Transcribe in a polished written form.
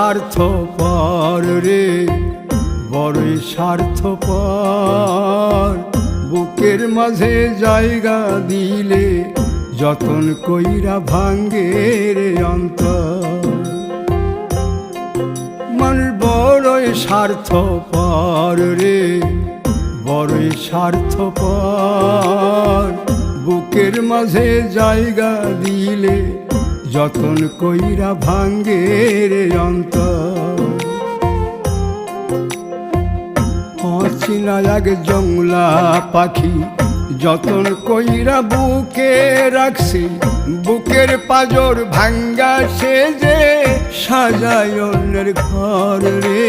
স্বার্থপর রে, বড়ই স্বার্থপর। বুকের মাঝে জায়গা দিলে যতন কইরা ভাঙ্গে রে অন্তর। মানুষ বড়ই স্বার্থপর রে, বড়ই স্বার্থপর। বুকের মাঝে জায়গা দিলে যতন কইরা ভাঙ্গে রে অন্তর। অচিনা এক জংলা পাখি যতন কইরা বুকে রাখছি, বুকের পাজর ভাঙ্গা সে যে সাজায় অন্যের ঘর রে।